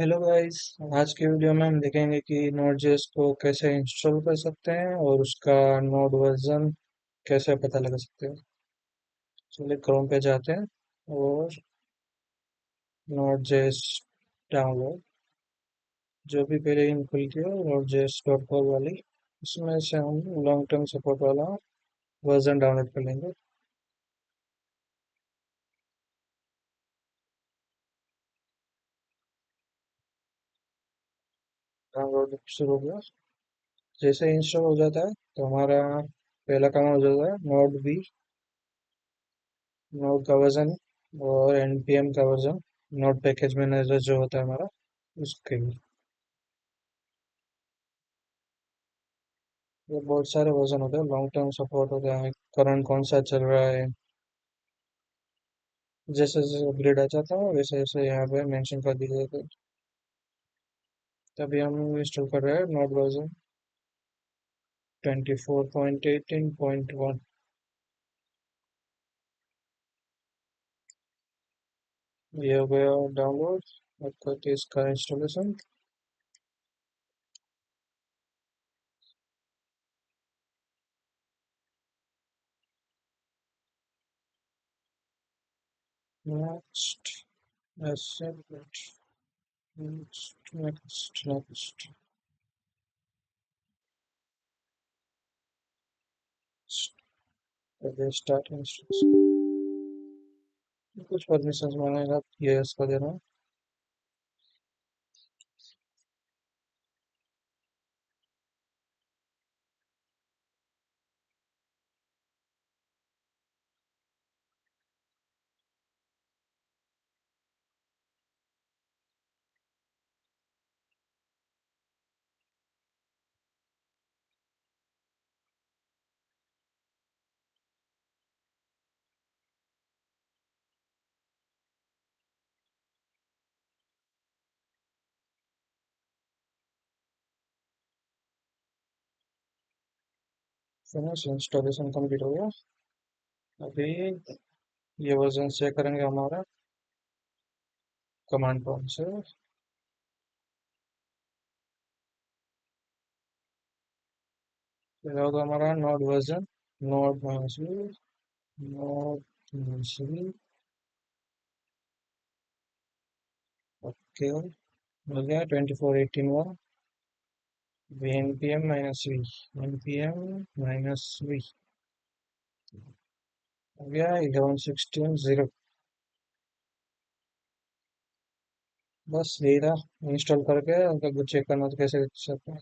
Hello guys. आज की video में हम देखेंगे कि नोड.जेएस को कैसे इंस्टॉल कर सकते हैं और उसका नोड वर्जन कैसे पता लगा सकते हैं। चलिए क्रोम पे जाते हैं और नोड.जेएस डाउनलोड, जो भी पहले लिंक खुली थी node.js.org वाली, उसमें से हम लॉन्ग टर्म सपोर्ट वाला वर्जन डाउनलोड कर लेंगे। डाउनलोड शुरू हो गया। जैसे इंस्टॉल हो जाता है तो हमारा पहला काम हो जाता है नोड बी, नोड का वर्जन और npm का वर्जन, नोड पैकेज मैनेजर जो होता है हमारा, उसके लिए। ये बहुत सारे वर्जन होते हैं, लॉन्ग टर्म सपोर्ट होता है, करंट कौन सा चल रहा है, जैसे जैसे अपग्रेड आ जाता है वैसे वैसे यहाँ पे मेंशन कर दिए जाते हैं। तभी हम इंस्टॉल कर रहे हैं नोड वर्जन 24.18.1। ये हो गया डाउनलोड। अब करते हैं इसका installation. Next, accept, next next next, start installation. कुछ परमिशन मांगेगा, यस कर देना। फिनिश, इंस्टॉलेशन कंप्लीट हो गया। अभी ये वर्जन चेक करेंगे हमारा कमांड प्रॉम्प्ट से। फिर होगा हमारा node version, node minus v, node minus v. Okay, हो गया 24.18 v npm minus v, npm minus v, हो गया 11.16.0। बस यही था। इंस्टॉल करके अगर कुछ चेक करना तो कैसे कर सकते हैं।